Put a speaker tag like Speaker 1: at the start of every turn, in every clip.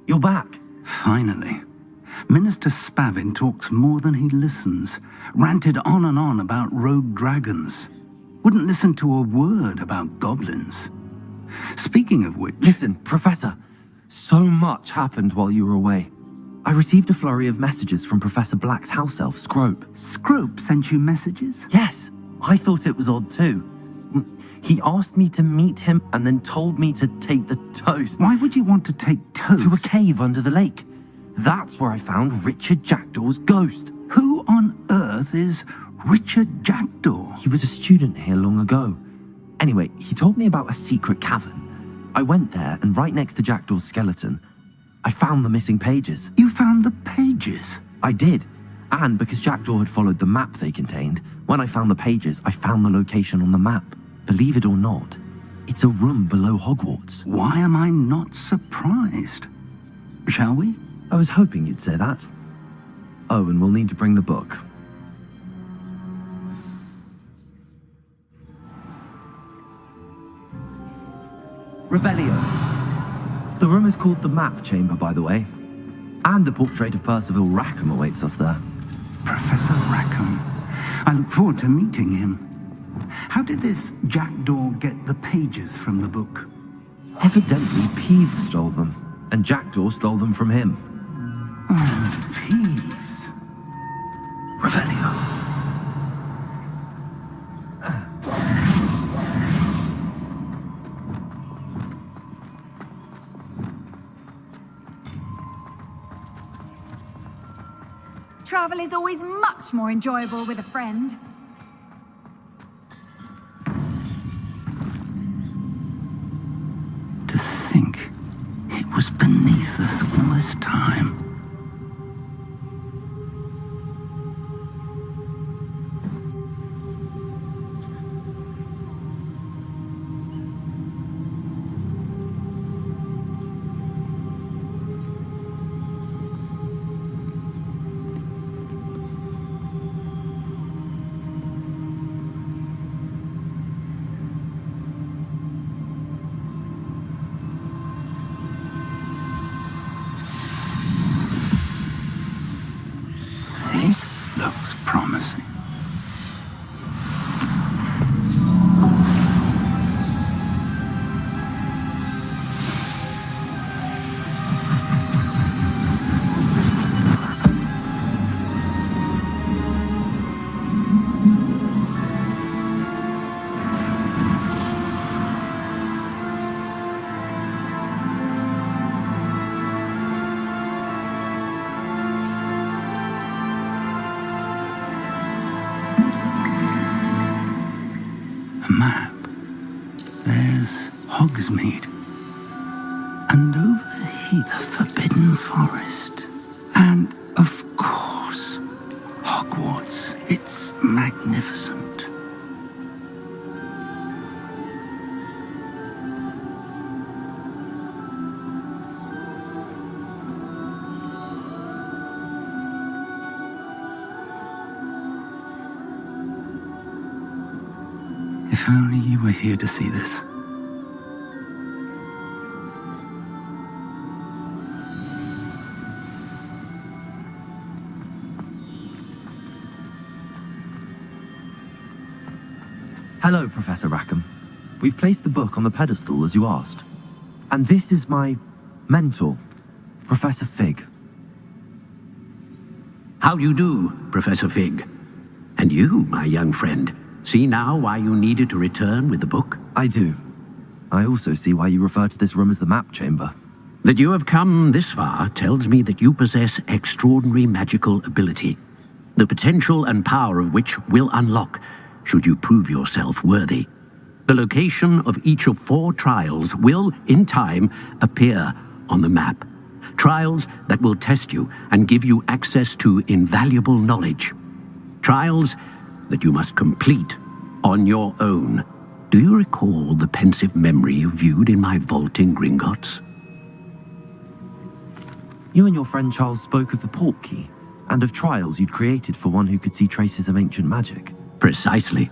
Speaker 1: You're back.
Speaker 2: Finally. Minister Spavin talks more than he listens. Ranted on and on about rogue dragons. Wouldn't listen to a word about goblins. Speaking of which...
Speaker 1: Listen, Professor. So much happened while you were away. I received a flurry of messages from Professor Black's house elf, Scrope.
Speaker 2: Scrope sent you messages?
Speaker 1: Yes, I thought it was odd too. He asked me to meet him and then told me to take the toast.
Speaker 2: Why would you want to take toast?
Speaker 1: To a cave under the lake. That's where I found Richard Jackdaw's ghost.
Speaker 2: Who on earth is Richard Jackdaw?
Speaker 1: He was a student here long ago. Anyway, he told me about a secret cavern. I went there, and right next to Jackdaw's skeleton, I found the missing pages.
Speaker 2: You found the pages?
Speaker 1: I did. And because Jackdaw had followed the map they contained, when I found the pages, I found the location on the map. Believe it or not, it's a room below Hogwarts.
Speaker 2: Why am I not surprised? Shall we?
Speaker 1: I was hoping you'd say that. Oh, and we'll need to bring the book. Revelio. The room is called the Map Chamber, by the way. And the portrait of Percival Рэкхема awaits us there.
Speaker 2: Professor Рэкхема. I look forward to meeting him. How did this Jackdaw get the pages from the book?
Speaker 1: Evidently, Peeves stole them, and Jackdaw stole them from him.
Speaker 2: Oh, Peeves. Revelio.
Speaker 3: Travel is always much more enjoyable with a friend.
Speaker 2: To think it was beneath us all this time. This looks promising. Map. There's Hogsmeade. And over here, the Forbidden Forest. And, of course, Hogwarts. It's magnificent. If only you were here to see this.
Speaker 1: Hello, Professor Рэкхема. We've placed the book on the pedestal as you asked. And this is my mentor, Professor Fig.
Speaker 4: How do you do, Professor Fig? And you, my young friend, see now why you needed to return with the book?
Speaker 1: I do. I also see why you refer to this room as the Map Chamber.
Speaker 4: That you have come this far tells me that you possess extraordinary magical ability, the potential and power of which will unlock should you prove yourself worthy. The location of each of 4 trials will, in time, appear on the map. Trials that will test you and give you access to invaluable knowledge. Trials that you must complete on your own. Do you recall the pensive memory you viewed in my vault in Gringotts?
Speaker 1: You and your friend Charles spoke of the port key, and of trials you'd created for one who could see traces of ancient magic.
Speaker 4: Precisely.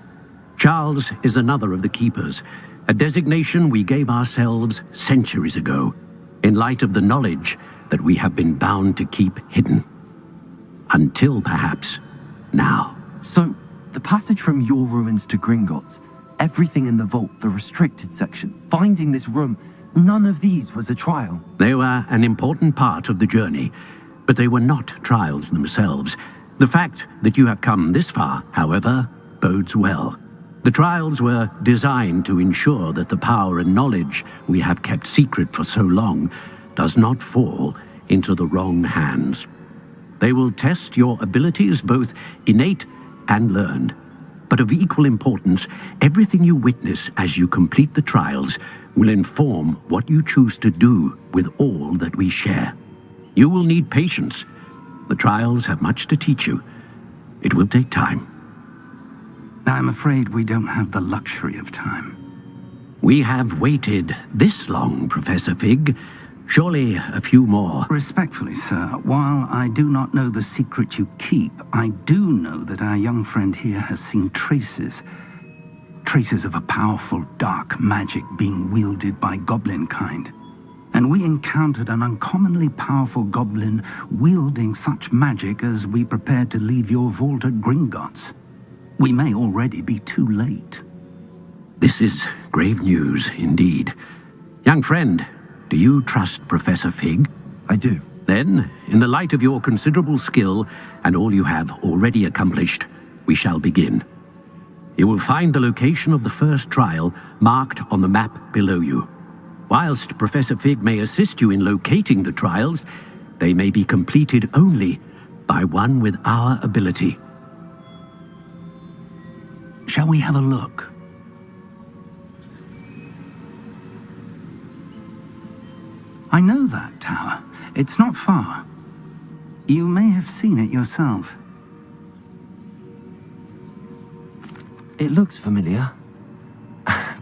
Speaker 4: Charles is another of the Keepers, a designation we gave ourselves centuries ago, in light of the knowledge that we have been bound to keep hidden. Until, perhaps, now.
Speaker 1: So, the passage from your ruins to Gringotts, everything in the vault, the restricted section, finding this room, none of these was a trial.
Speaker 4: They were an important part of the journey, but they were not trials themselves. The fact that you have come this far, however, bodes well. The trials were designed to ensure that the power and knowledge we have kept secret for so long does not fall into the wrong hands. They will test your abilities, both innate and learned. But of equal importance, everything you witness as you complete the trials will inform what you choose to do with all that we share. You will need patience. The trials have much to teach you. It will take time.
Speaker 2: I'm afraid we don't have the luxury of time.
Speaker 4: We have waited this long, Professor Fig. Surely a few more.
Speaker 2: Respectfully, sir, while I do not know the secret you keep, I do know that our young friend here has seen traces of a powerful dark magic being wielded by goblin kind. And we encountered an uncommonly powerful goblin wielding such magic as we prepared to leave your vault at Gringotts. We may already be too late.
Speaker 4: This is grave news indeed. Young friend, do you trust Professor Fig?
Speaker 1: I do.
Speaker 4: Then, in the light of your considerable skill and all you have already accomplished, we shall begin. You will find the location of the first trial marked on the map below you. Whilst Professor Fig may assist you in locating the trials, they may be completed only by one with our ability.
Speaker 2: Shall we have a look? I know that tower. It's not far. You may have seen it yourself.
Speaker 1: It looks familiar.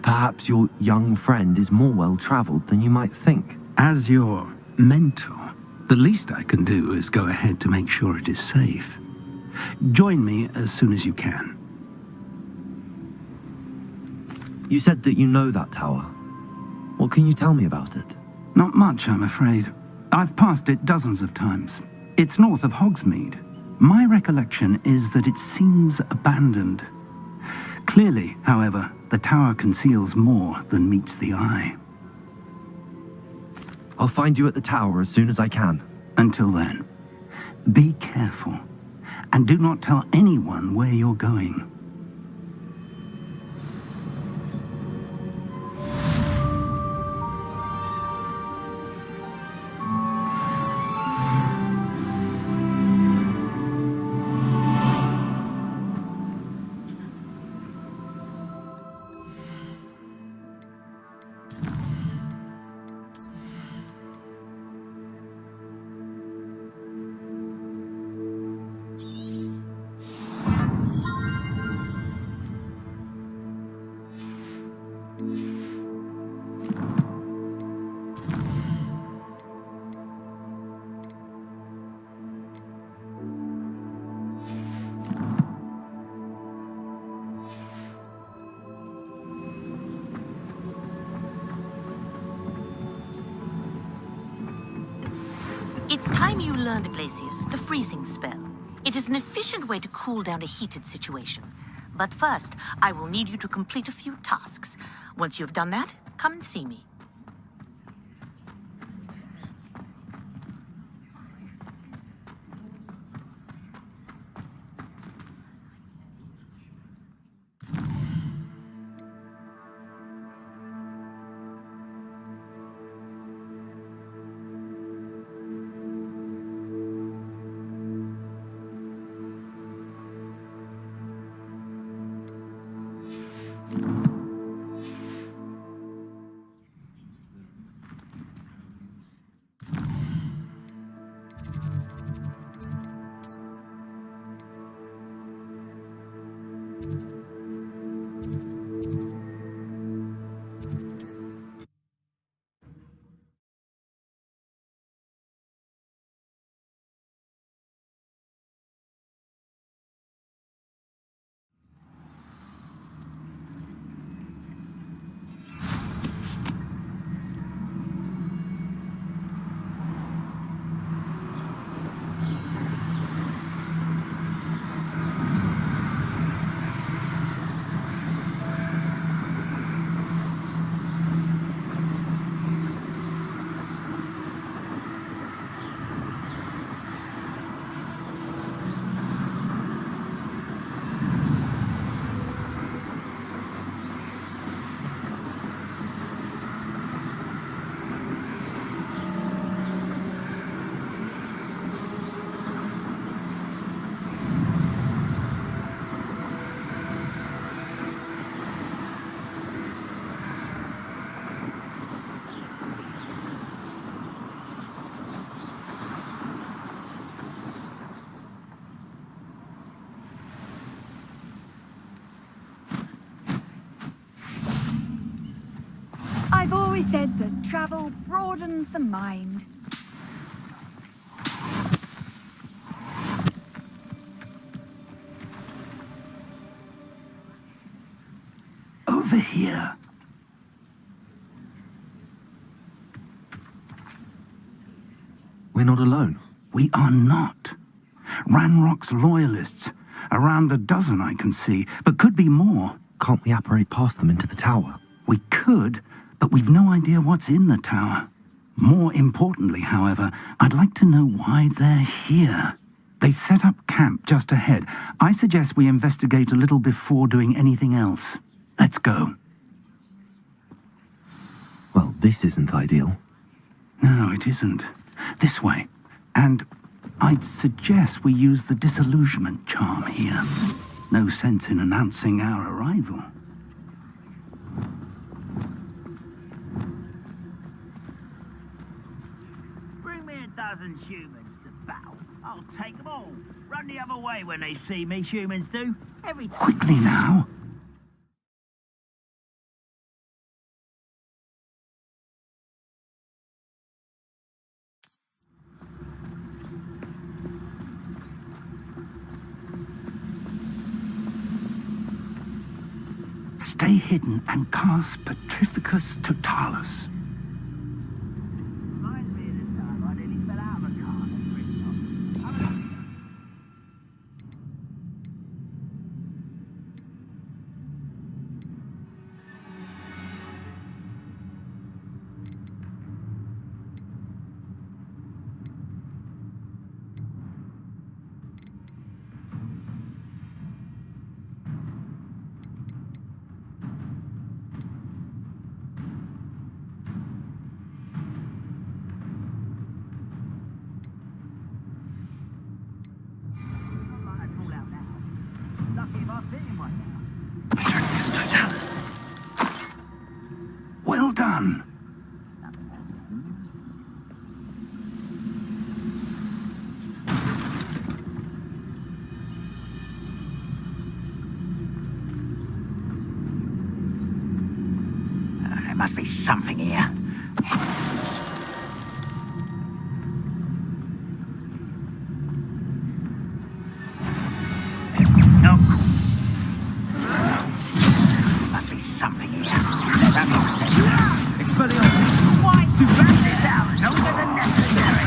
Speaker 1: Perhaps your young friend is more well-traveled than you might think.
Speaker 2: As your mentor, the least I can do is go ahead to make sure it is safe. Join me as soon as you can.
Speaker 1: You said that you know that tower. What can you tell me about it?
Speaker 2: Not much, I'm afraid. I've passed it dozens of times. It's north of Hogsmeade. My recollection is that it seems abandoned. Clearly, however, the tower conceals more than meets the eye.
Speaker 1: I'll find you at the tower as soon as I can.
Speaker 2: Until then, be careful, and do not tell anyone where you're going.
Speaker 5: It's time you learned, Glacius, the freezing spell. It is an efficient way to cool down a heated situation. But first, I will need you to complete a few tasks. Once you've done that, come and see me.
Speaker 3: always said that travel broadens the mind.
Speaker 2: Over here.
Speaker 1: We're not alone.
Speaker 2: We are not. Ranrock's loyalists. Around a dozen I can see, but could be more.
Speaker 1: Can't we apparate past them into the tower?
Speaker 2: We could, but we've no idea what's in the tower. More importantly, however, I'd like to know why they're here. They've set up camp just ahead. I suggest we investigate a little before doing anything else. Let's go.
Speaker 1: Well, this isn't ideal.
Speaker 2: No, it isn't. This way. And I'd suggest we use the disillusionment charm here. No sense in announcing our arrival.
Speaker 6: Bring me a dozen humans to battle. I'll take them all. Run the other way when they see me, humans do. Every time.
Speaker 2: Quickly now. Stay hidden and cast Petrificus Totalis.
Speaker 6: Reminds me of the time I nearly fell out of a car at Bristol.
Speaker 2: Petrificus Totalis. Well done.
Speaker 6: There must be something here. Something here. That makes sense.
Speaker 1: Expelliarmus!
Speaker 6: Why to drag this out longer than necessary?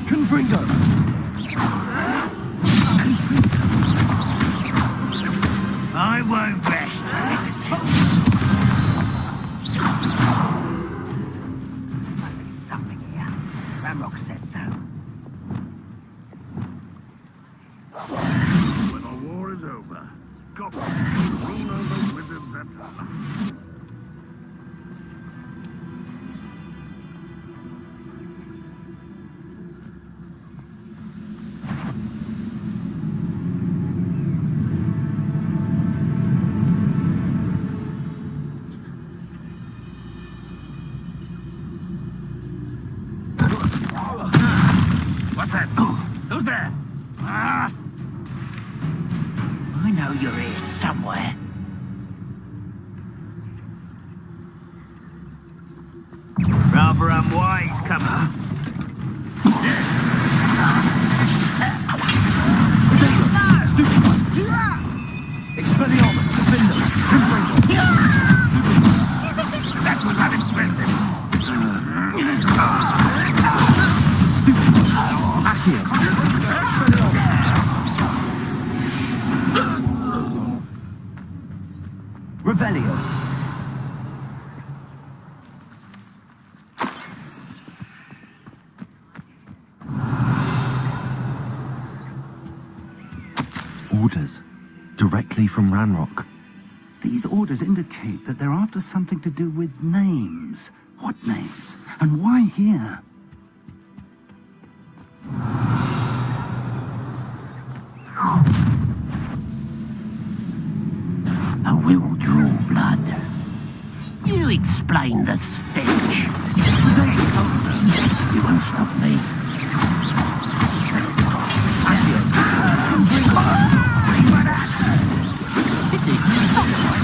Speaker 1: Confringo!
Speaker 6: I won't rest. Something here. Ramrock said so.
Speaker 7: When the war is over, goblins will rule over wizards and What's that? Who's there?
Speaker 6: I know you're here somewhere. Rather unwise, comer.
Speaker 1: Expelliarmus! Defender! Confringo!
Speaker 7: That was unexpensive.
Speaker 1: Accio! Expelliarmus! Revelio! Orders. Directly from Ranrock.
Speaker 2: These orders indicate that they're after something to do with names. What names? And why here?
Speaker 6: I will draw blood. You explain the stench. You won't stop me. Pity.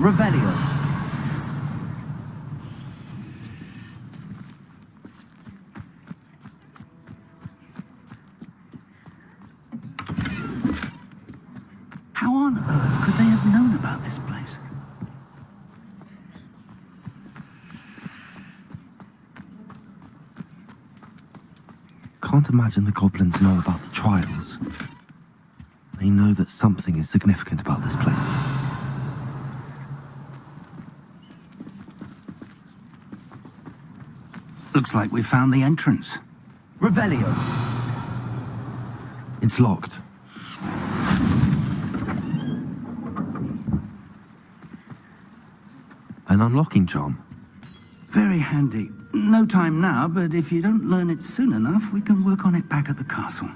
Speaker 1: Revelio.
Speaker 2: How on earth could they have known about this place?
Speaker 1: Can't imagine the goblins know about the trials. They know that something is significant about this place.
Speaker 2: Looks like we found the entrance.
Speaker 1: Revelio. It's locked. An unlocking charm.
Speaker 2: Very handy. No time now, but if you don't learn it soon enough, we can work on it back at the castle.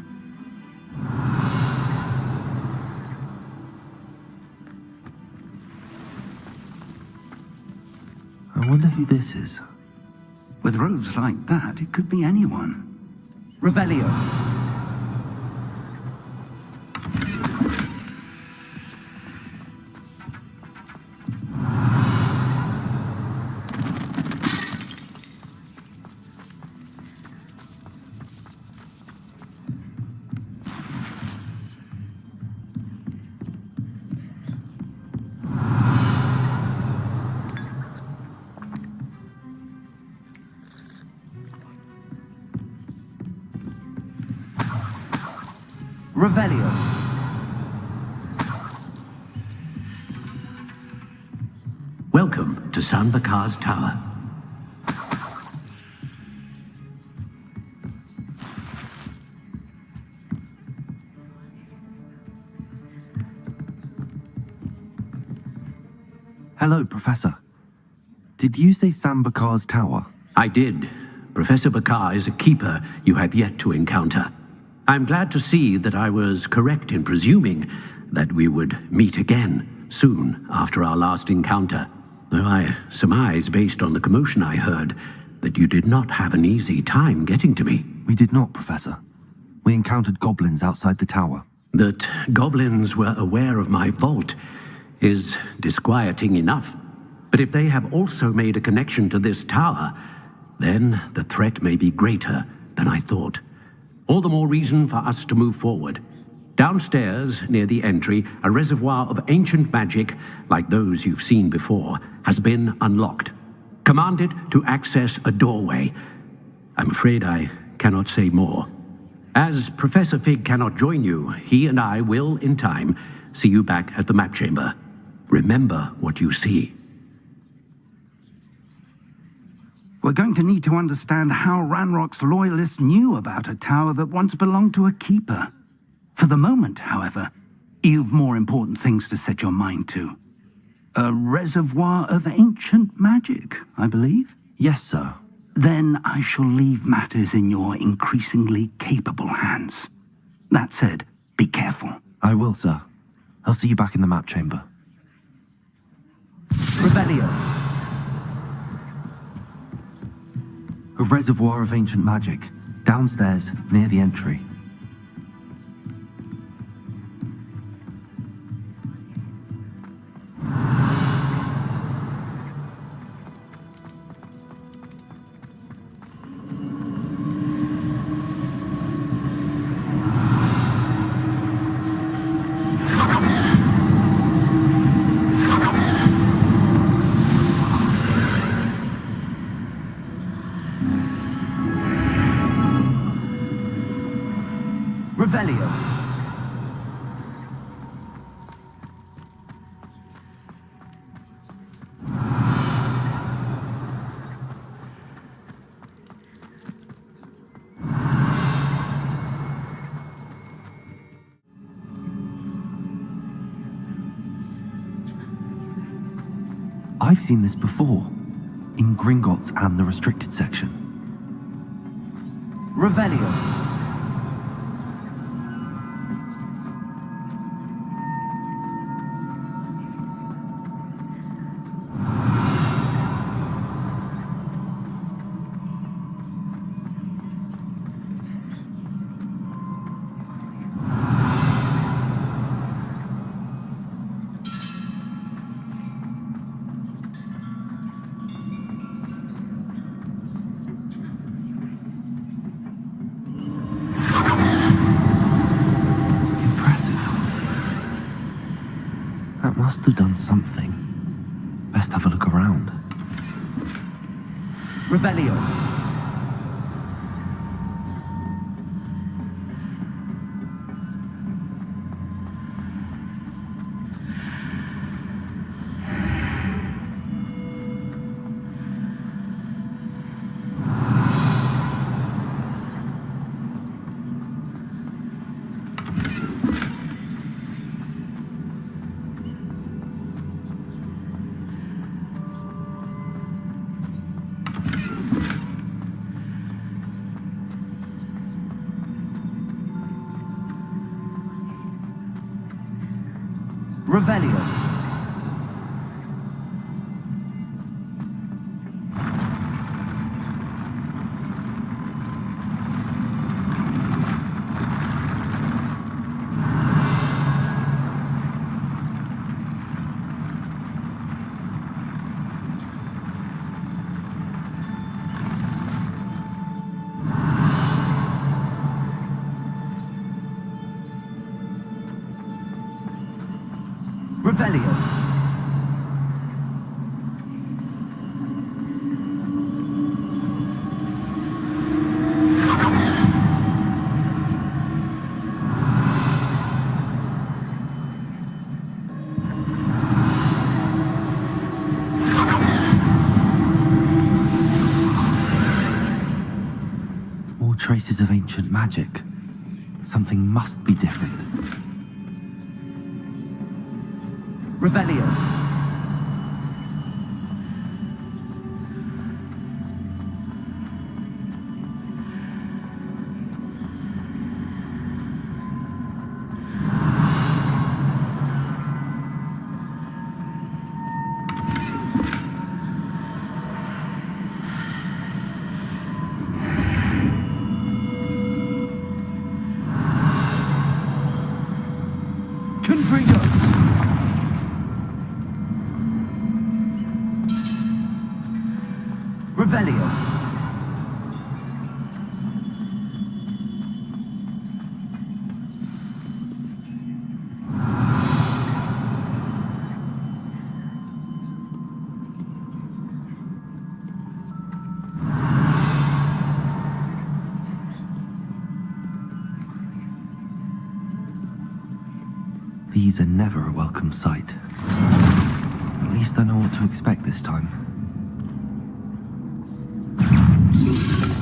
Speaker 1: I wonder who this is.
Speaker 2: With robes like that, it could be anyone.
Speaker 1: Revelio. Revelio.
Speaker 4: Welcome to San Bakar's Tower.
Speaker 1: Hello, Professor. Did you say San Bakar's Tower?
Speaker 4: I did. Professor Bakar is a keeper you have yet to encounter. I'm glad to see that I was correct in presuming that we would meet again soon after our last encounter, though I surmise, based on the commotion I heard, that you did not have an easy time getting to me.
Speaker 1: We did not, Professor. We encountered goblins outside the tower.
Speaker 4: That goblins were aware of my vault is disquieting enough, but if they have also made a connection to this tower, then the threat may be greater than I thought. All the more reason for us to move forward. Downstairs, near the entry, a reservoir of ancient magic, like those you've seen before, has been unlocked. Command it to access a doorway. I'm afraid I cannot say more. As Professor Fig cannot join you, he and I will, in time, see you back at the map chamber. Remember what you see.
Speaker 2: We're going to need to understand how Ranrock's loyalists knew about a tower that once belonged to a keeper. For the moment, however, you've more important things to set your mind to. A reservoir of ancient magic, I believe?
Speaker 1: Yes, sir.
Speaker 2: Then I shall leave matters in your increasingly capable hands. That said, be careful.
Speaker 1: I will, sir. I'll see you back in the map chamber. Revelio. A reservoir of ancient magic, downstairs, near the entry. Revelio. I've seen this before, in Gringotts and the restricted section. Revelio. That must have done something. Best have a look around.
Speaker 8: Revelio. Revelio. Revelio.
Speaker 1: All traces of ancient magic. Something must be different.
Speaker 8: Revelio. Confringo. Revelio.
Speaker 1: These are never a welcome sight. At least I know what to expect this time.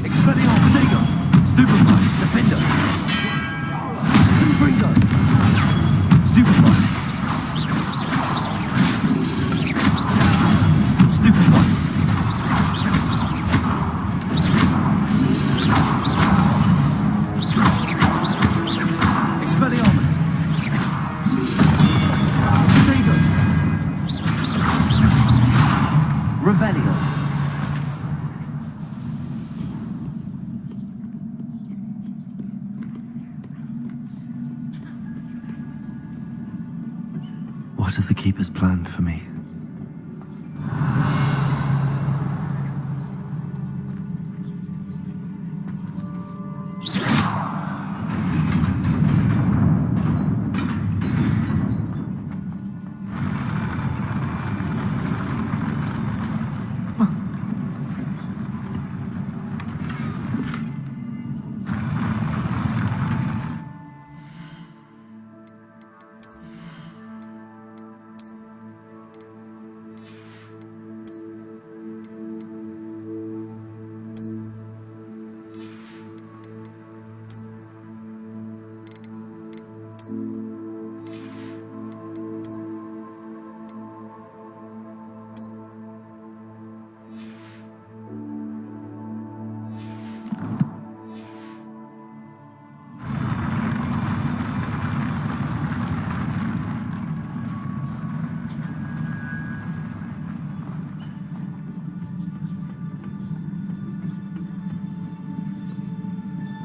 Speaker 8: Expelliarmus. Sega. Stupefy. Defender. Confringo. Stupefy. Stupefy. Expelliarmus. Sega. Revelio.
Speaker 1: What have the keepers planned for me?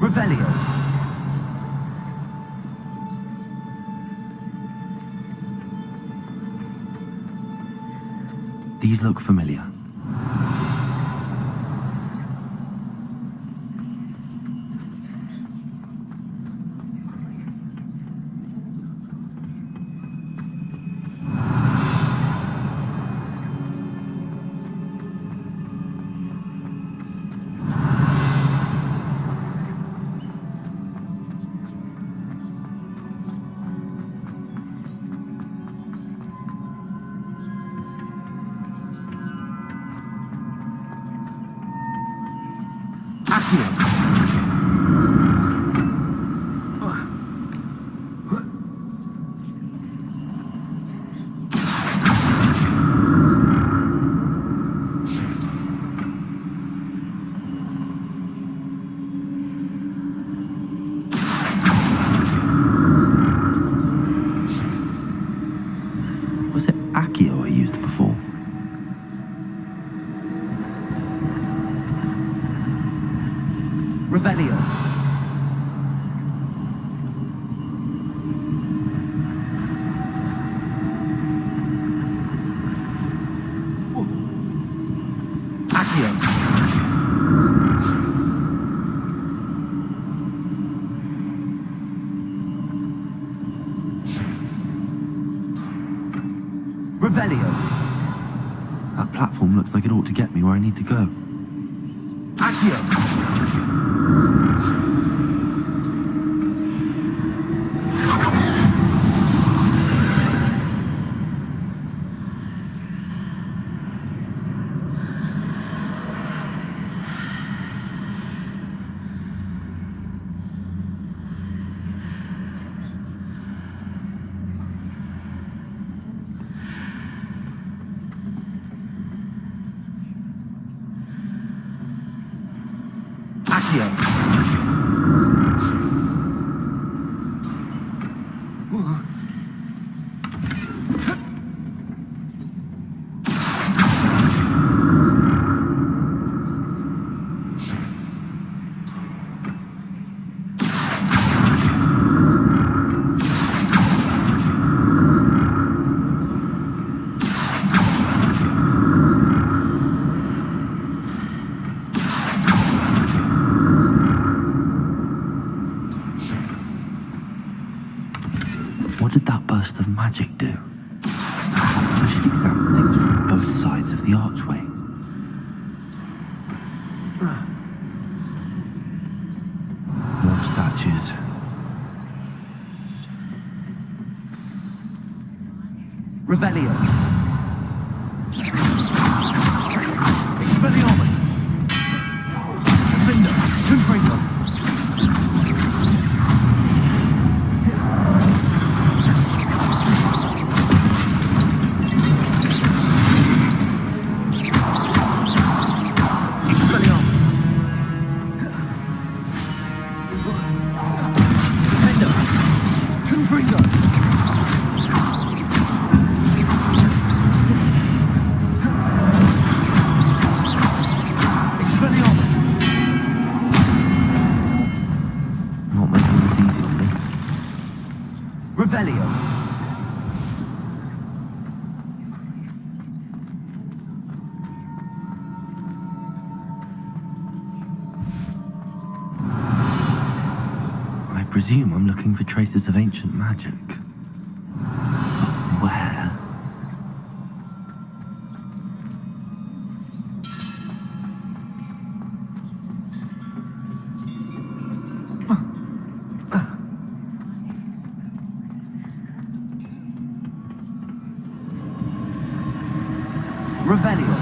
Speaker 8: Revelio.
Speaker 1: These look familiar. used before.
Speaker 8: Revelio. Accio. Revelio.
Speaker 1: That platform looks like it ought to get me where I need to go.
Speaker 8: Accio.
Speaker 1: What did that burst of magic do? Perhaps I should examine things from both sides of the archway. More statues.
Speaker 8: Revelio. Expelliarmus. Defender. Confringo.
Speaker 1: Not making this easy on me.
Speaker 8: Revelio.
Speaker 1: I presume I'm looking for traces of ancient magic. But where?
Speaker 8: Revelio.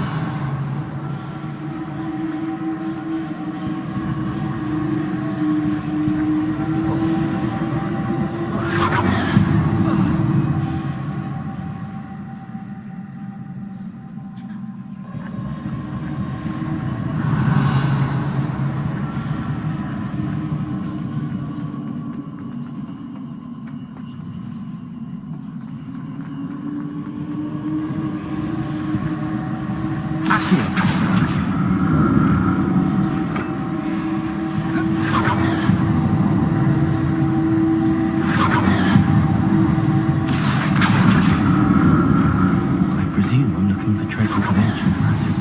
Speaker 1: Traces of ancient magic.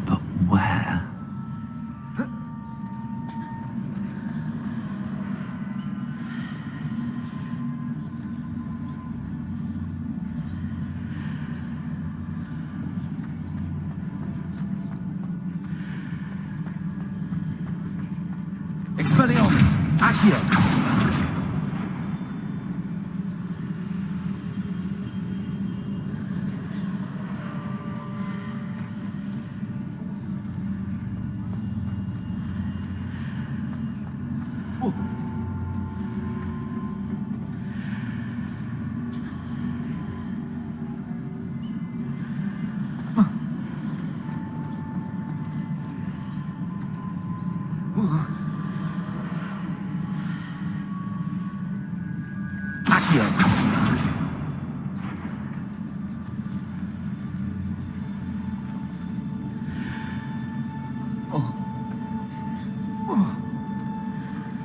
Speaker 1: But where?
Speaker 8: Expelliarmus. Accio.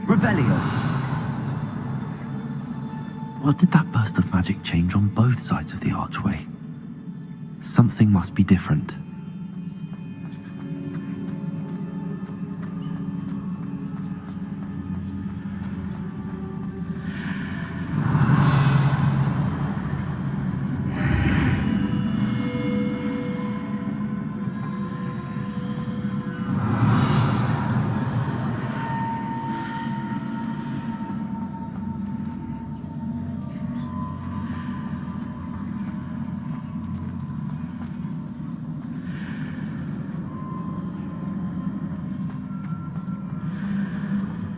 Speaker 8: Revelio.
Speaker 1: What did that burst of magic change on both sides of the archway? Something must be different.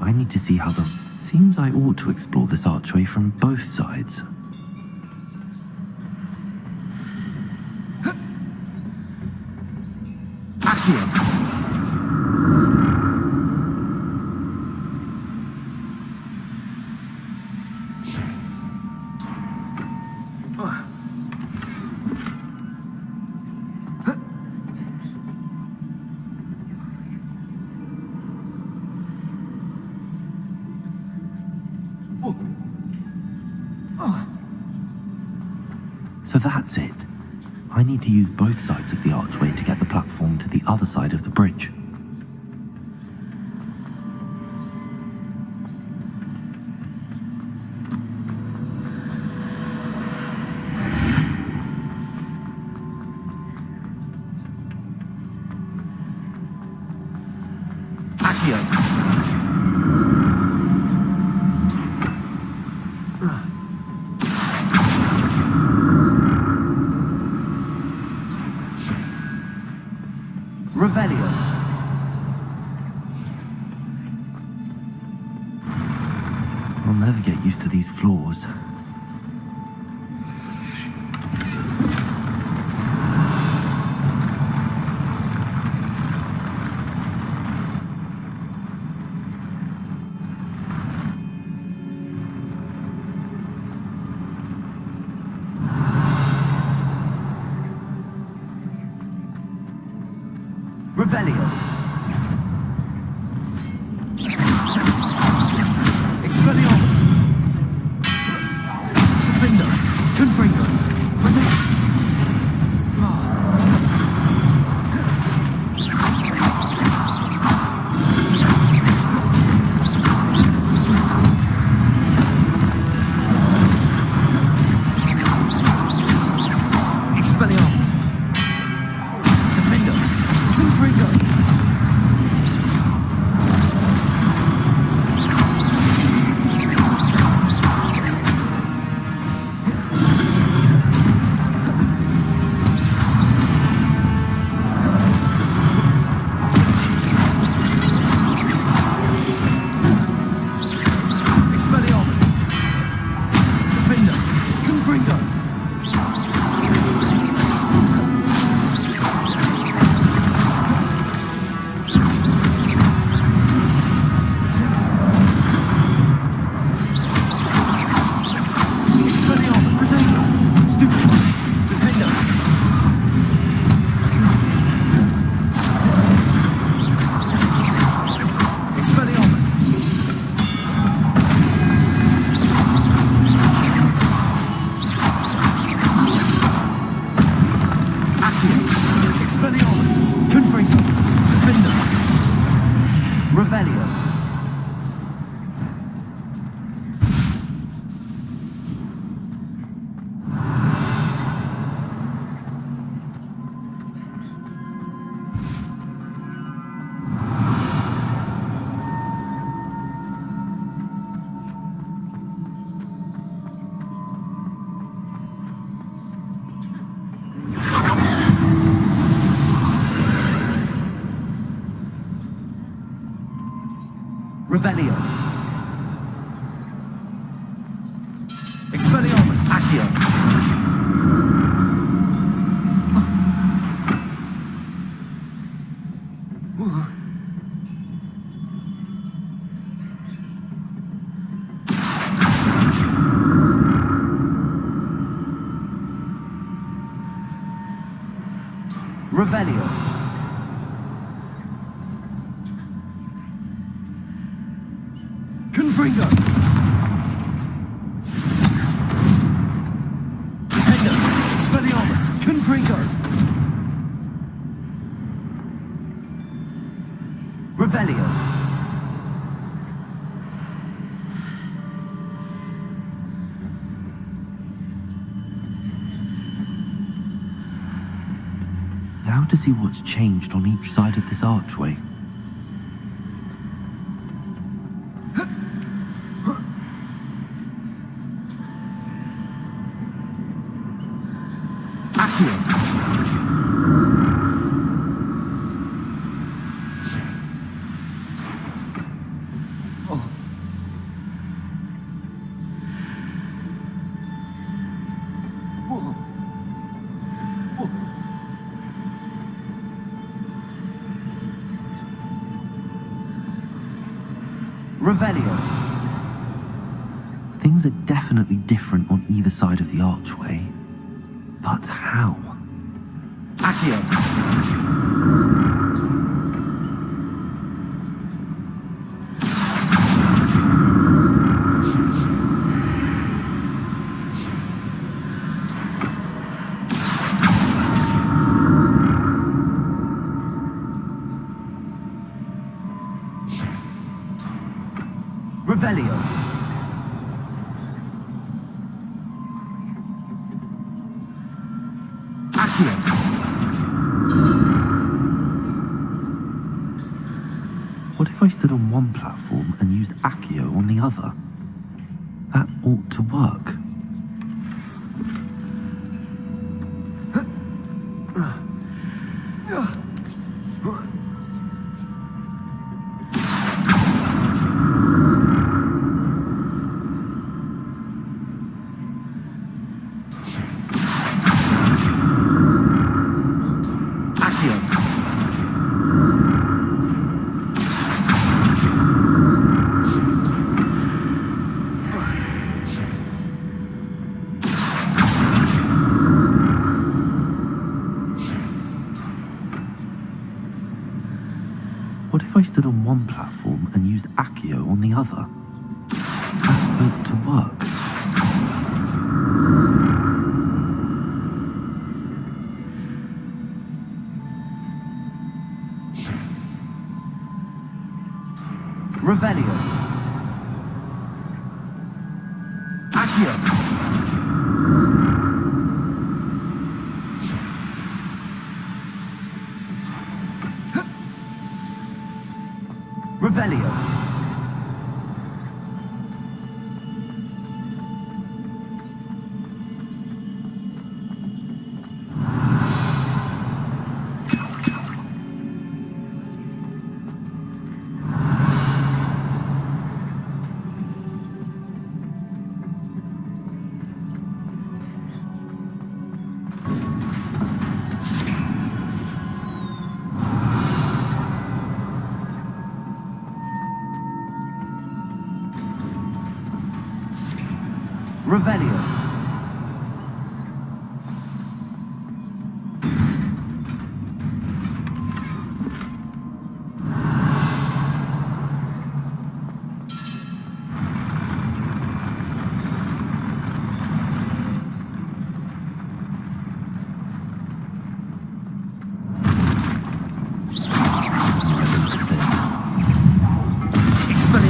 Speaker 1: I need to see how the... Seems I ought to explore this archway from both sides.
Speaker 8: Accio.
Speaker 1: So that's it. I need to use both sides of the archway to get the platform to the other side of the bridge.
Speaker 8: Accio. Revelio.
Speaker 1: I'll never get used to these floors.
Speaker 8: Revelio. Expelliarmus. Defender. Confringo. Protect. Expelliarmus. Defender. Confringo. Expelliarmus. Defender. Confringo. Expelliarmus. Protego. Stupid. Defender. Expelliarmus. Accio. Expelliarmus. Confringo. Defender. Revelio. Revelio. Expelliarmus. Accio. Revelio. Confringo! Defender! Expelliarmus! Confringo! Revelio!
Speaker 1: Now to see what's changed on each side of this archway.
Speaker 8: Revelio.
Speaker 1: Things are definitely different on either side of the archway. But how?
Speaker 8: Accio. Revelio. Accio.
Speaker 1: What if I stood on one platform and used Accio on the other? That ought to work. What if I stood on one platform and used Accio on the other? That ought to work.
Speaker 8: Revelio. Accio. Revelio. Revelio. Expelliarmus.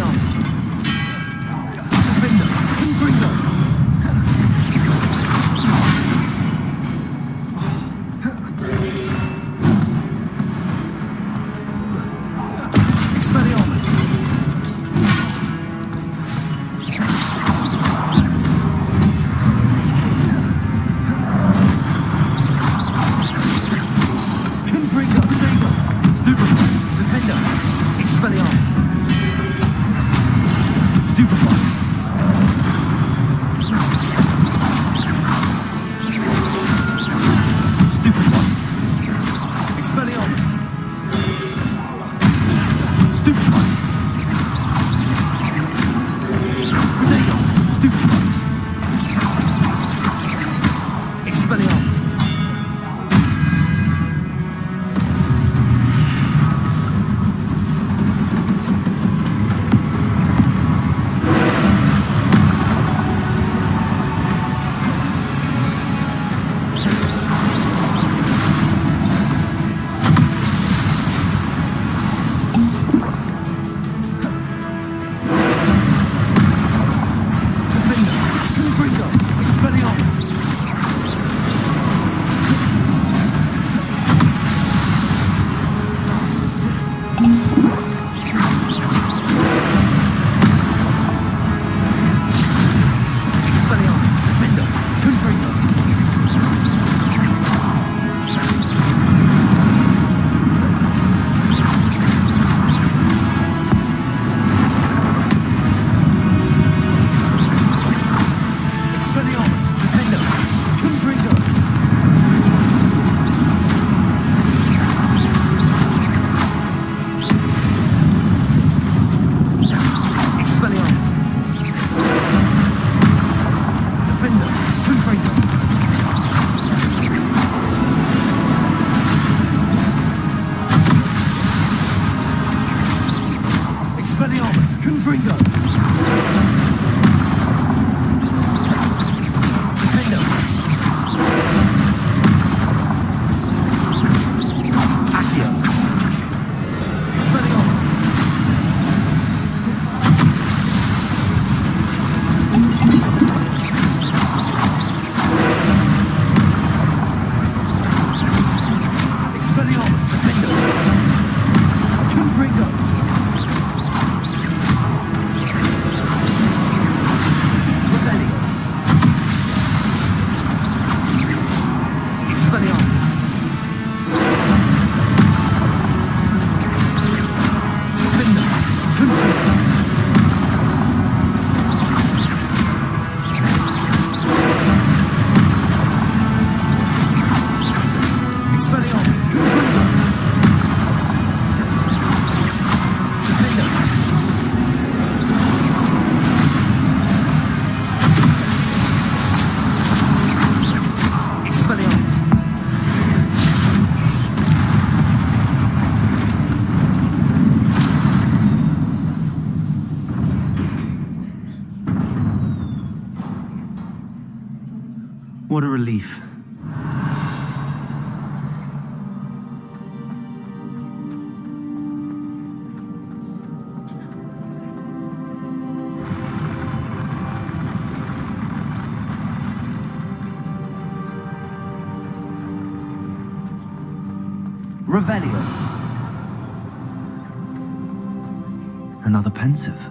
Speaker 8: Defender. Confringo. Expelliarmus! Confringo! Defender! Accio! Expelliarmus! Expelliarmus! Defender! Confringo! What a relief. Revelio.
Speaker 1: Another pensive.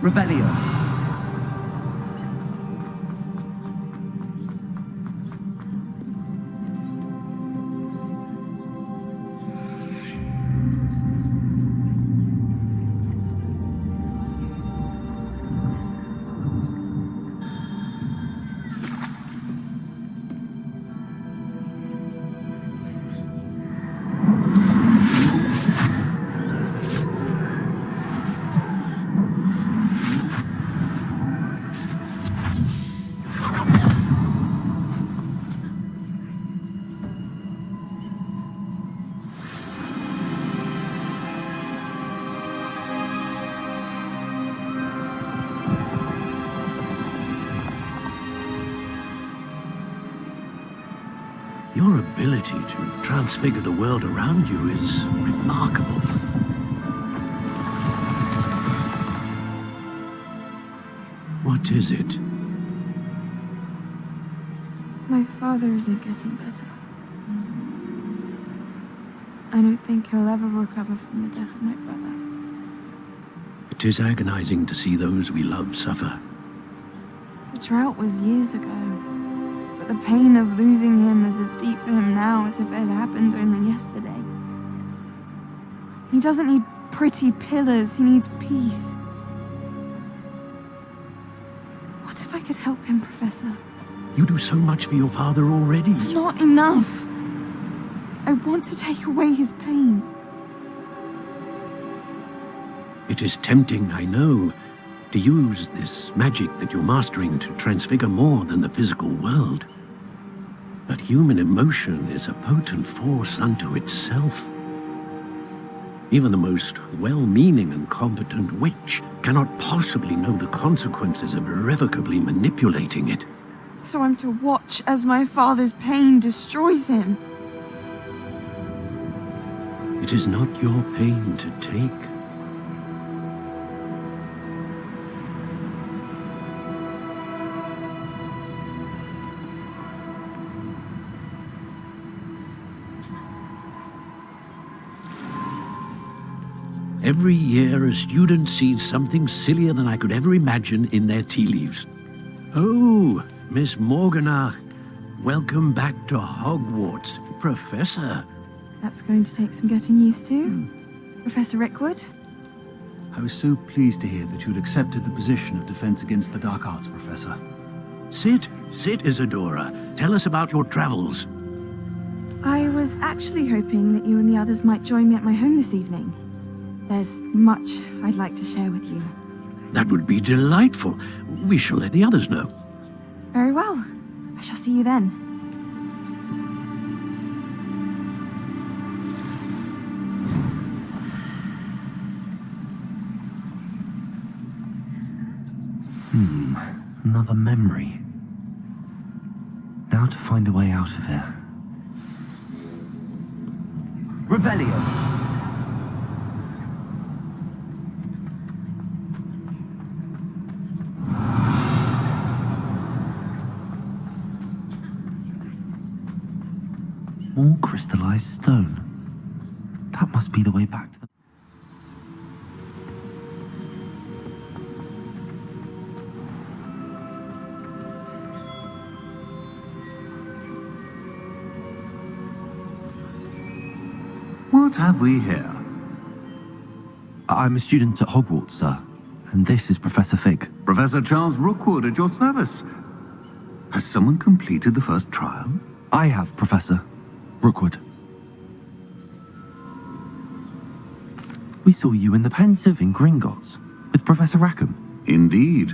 Speaker 8: Revelio.
Speaker 4: Your ability to transfigure the world around you is remarkable. What is it?
Speaker 9: My father isn't getting better. I don't think he'll ever recover from the death of my brother.
Speaker 4: It is agonizing to see those we love suffer.
Speaker 9: The drought was years ago, but the pain of losing him is as deep for him now as if it had happened only yesterday. He doesn't need pretty pillars, he needs peace. What if I could help him, Professor?
Speaker 4: You do so much for your father already.
Speaker 9: It's not enough. I want to take away his pain.
Speaker 4: It is tempting, I know, to use this magic that you're mastering to transfigure more than the physical world. But human emotion is a potent force unto itself. Even the most well-meaning and competent witch cannot possibly know the consequences of irrevocably manipulating it.
Speaker 9: So I'm to watch as my father's pain destroys him.
Speaker 4: It is not your pain to take. Every year, a student sees something sillier than I could ever imagine in their tea leaves. Oh, Miss Morganach, welcome back to Hogwarts, Professor.
Speaker 9: That's going to take some getting used to. Professor Rickwood?
Speaker 10: I was so pleased to hear that you'd accepted the position of Defense Against the Dark Arts, Professor.
Speaker 4: Sit, Isadora. Tell us about your travels.
Speaker 9: I was actually hoping that you and the others might join me at my home this evening. There's much I'd like to share with you.
Speaker 4: That would be delightful. We shall let the others know.
Speaker 9: Very well. I shall see you then.
Speaker 1: Another memory. Now to find a way out of here.
Speaker 8: Revelio.
Speaker 1: More crystallized stone. That must be the way back to the...
Speaker 2: What have we here?
Speaker 1: I'm a student at Hogwarts, sir. And this is Professor Fig.
Speaker 2: Professor Charles Rookwood at your service. Has someone completed the first trial?
Speaker 1: I have, Professor Rookwood. We saw you in the Pensive in Gringotts with Professor Рэкхема.
Speaker 2: Indeed.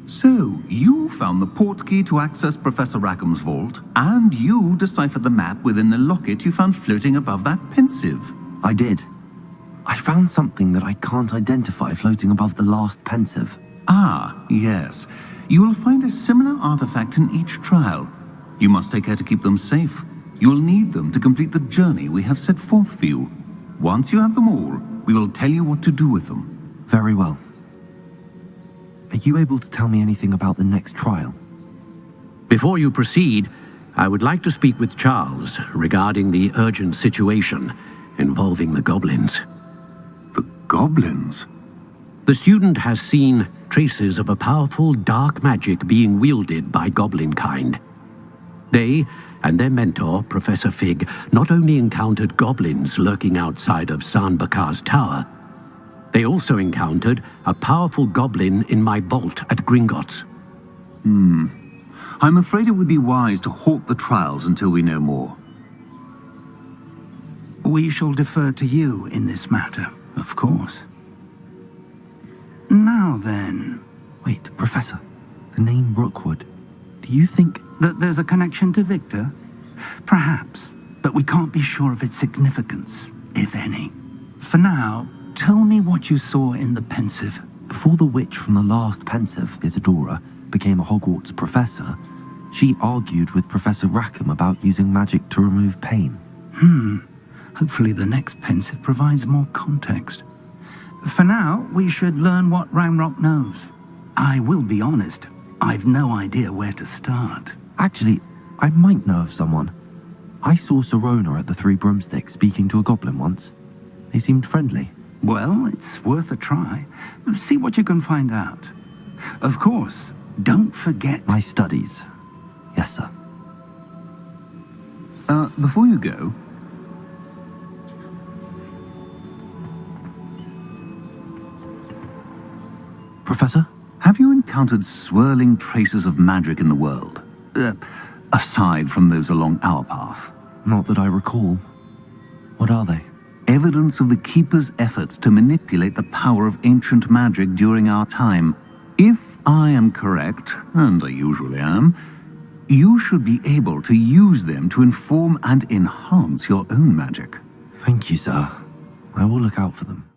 Speaker 2: So, you found the portkey to access Professor Rackham's vault, and you deciphered the map within the locket you found floating above that Pensive.
Speaker 1: I did. I found something that I can't identify floating above the last Pensive.
Speaker 2: Ah, yes. You will find a similar artifact in each trial. You must take care to keep them safe. You will need them to complete the journey we have set forth for you. Once you have them all, we will tell you what to do with them.
Speaker 1: Very well. Are you able to tell me anything about the next trial?
Speaker 4: Before you proceed, I would like to speak with Charles regarding the urgent situation involving the goblins.
Speaker 2: The goblins?
Speaker 4: The student has seen traces of a powerful dark magic being wielded by goblin kind. They and their mentor, Professor Fig, not only encountered goblins lurking outside of San Bakar's tower, they also encountered a powerful goblin in my vault at Gringotts.
Speaker 2: I'm afraid it would be wise to halt the trials until we know more.
Speaker 10: We shall defer to you in this matter, of course. Now then...
Speaker 1: Wait, Professor. The name Rookwood. Do you think...
Speaker 10: that there's a connection to Victor? Perhaps, but we can't be sure of its significance, if any. For now, tell me what you saw in the Pensive.
Speaker 1: Before the witch from the last Pensive, Isadora, became a Hogwarts professor, she argued with Professor Рэкхема about using magic to remove pain.
Speaker 10: Hopefully the next Pensive provides more context. For now, we should learn what Ranrock knows. I will be honest, I've no idea where to start.
Speaker 1: Actually, I might know of someone. I saw Serona at the Three Broomsticks speaking to a goblin once. They seemed friendly.
Speaker 10: Well, it's worth a try. See what you can find out. Of course, don't forget...
Speaker 1: My studies. Yes, sir.
Speaker 2: Before you go...
Speaker 1: Professor?
Speaker 2: Have you encountered swirling traces of magic in the world? Aside from those along our path?
Speaker 1: Not that I recall. What are they?
Speaker 2: Evidence of the Keeper's efforts to manipulate the power of ancient magic during our time. If I am correct, and I usually am, you should be able to use them to inform and enhance your own magic.
Speaker 1: Thank you, sir. I will look out for them.